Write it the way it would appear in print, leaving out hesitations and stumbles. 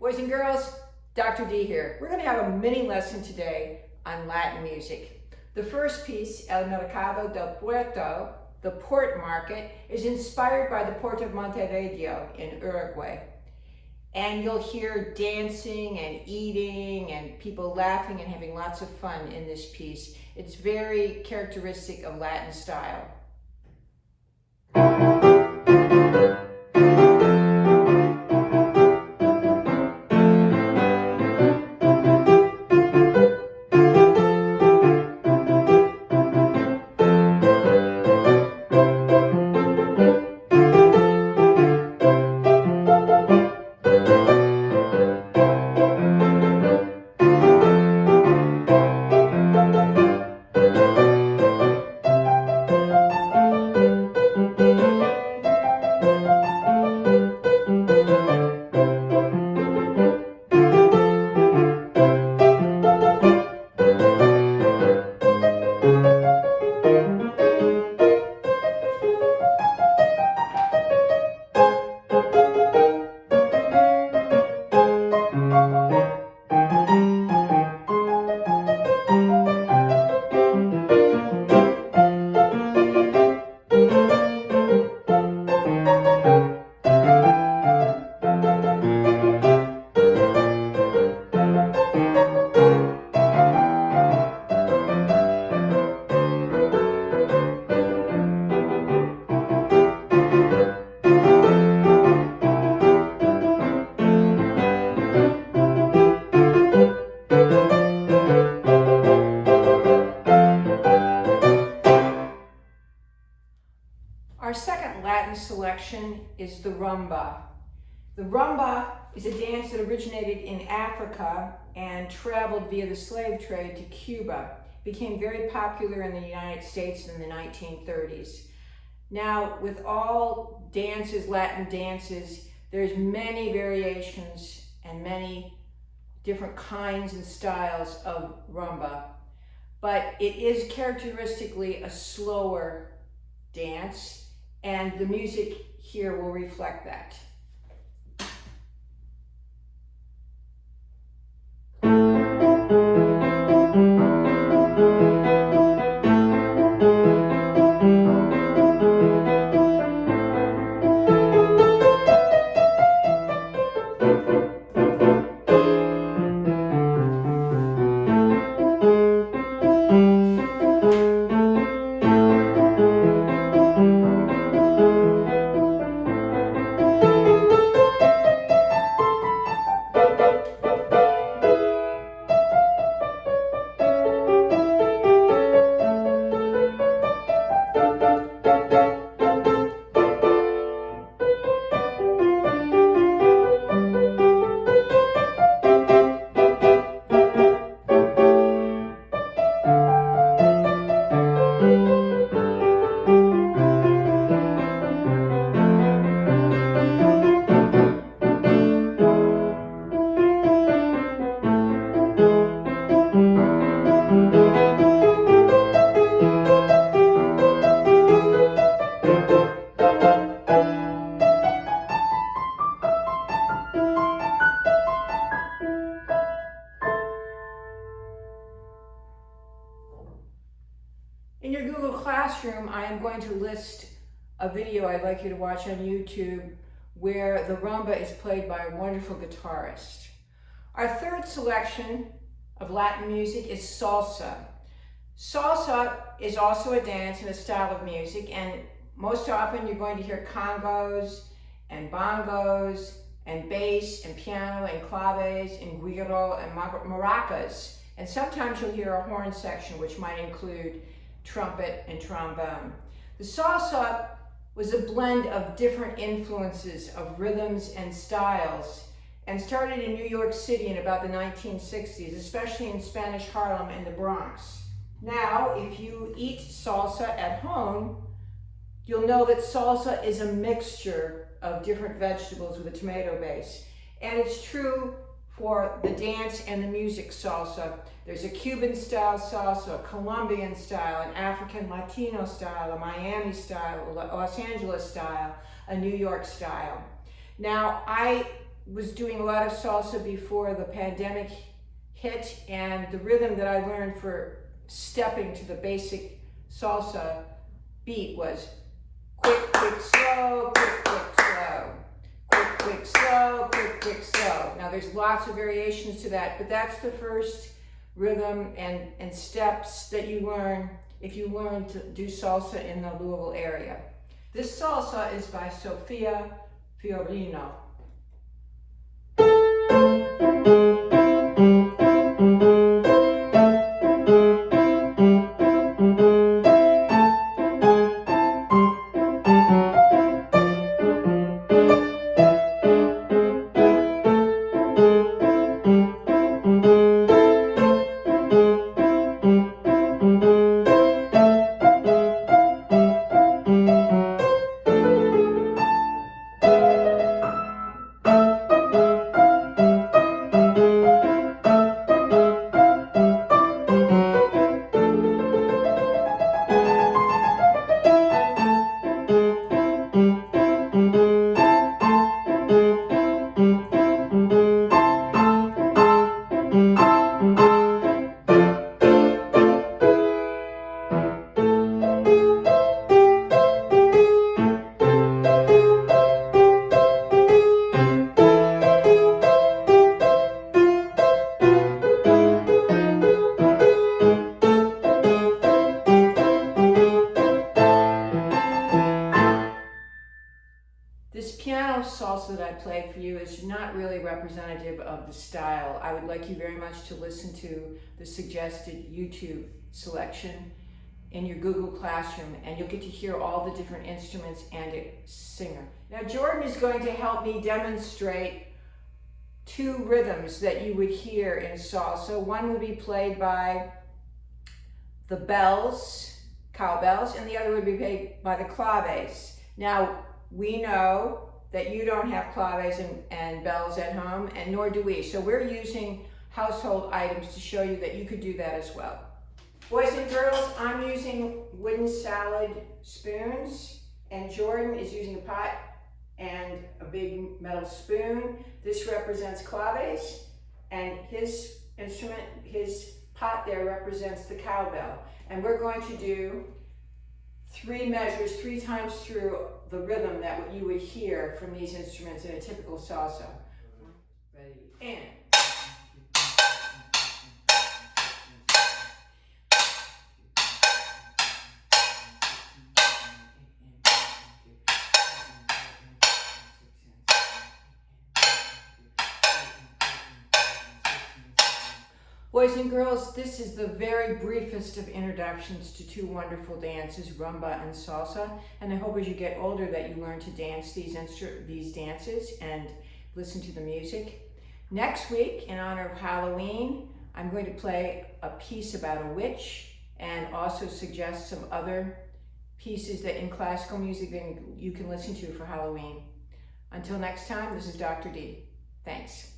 Boys and girls, Dr. D here. We're going to have a mini lesson today on Latin music. The first piece, El Mercado del Puerto, the port market, is inspired by the port of Montevideo in Uruguay. And you'll hear dancing and eating and people laughing and having lots of fun in this piece. It's very characteristic of Latin style. Our second Latin selection is the rumba. The rumba is a dance that originated in Africa and traveled via the slave trade to Cuba. It became very popular in the United States in the 1930s. Now, with all dances, Latin dances, there's many variations and many different kinds and styles of rumba, but it is characteristically a slower dance, and the music here will reflect that. In your Google Classroom, I am going to list a video I'd like you to watch on YouTube where the rumba is played by a wonderful guitarist. Our third selection of Latin music is salsa. Salsa is also a dance and a style of music, and most often you're going to hear congos and bongos and bass and piano and claves and güiro and maracas. And sometimes you'll hear a horn section, which might include trumpet and trombone. The salsa was a blend of different influences of rhythms and styles and started in New York City in about the 1960s, especially in Spanish Harlem and the Bronx. Now, if you eat salsa at home, you'll know that salsa is a mixture of different vegetables with a tomato base. And it's true for the dance and the music salsa. There's a Cuban style salsa, a Colombian style, an African Latino style, a Miami style, a Los Angeles style, a New York style. Now, I was doing a lot of salsa before the pandemic hit, and the rhythm that I learned for stepping to the basic salsa beat was quick, quick, slow, quick, quick, slow. Quick, quick, slow, quick, quick, slow. Now there's lots of variations to that, but that's the first rhythm and steps that you learn if you learn to do salsa in the Louisville area. This salsa is by Sofia Fiorino. This piano salsa that I played for you is not really representative of the style. I would like you very much to listen to the suggested YouTube selection in your Google Classroom, and you'll get to hear all the different instruments and a singer. Now Jordan is going to help me demonstrate two rhythms that you would hear in salsa. One will be played by the bells, cowbells, and the other would be played by the claves. Now, we know that you don't have claves and bells at home, and nor do we. So we're using household items to show you that you could do that as well. Boys and girls, I'm using wooden salad spoons, and Jordan is using a pot and a big metal spoon. This represents claves, and his instrument, his pot there represents the cowbell. And we're going to do 3 measures 3 times through the rhythm that you would hear from these instruments in a typical salsa. Ready, and. Boys and girls, this is the very briefest of introductions to 2 wonderful dances, rumba and salsa. And I hope as you get older that you learn to dance these dances and listen to the music. Next week, in honor of Halloween, I'm going to play a piece about a witch and also suggest some other pieces that in classical music that you can listen to for Halloween. Until next time, this is Dr. D. Thanks.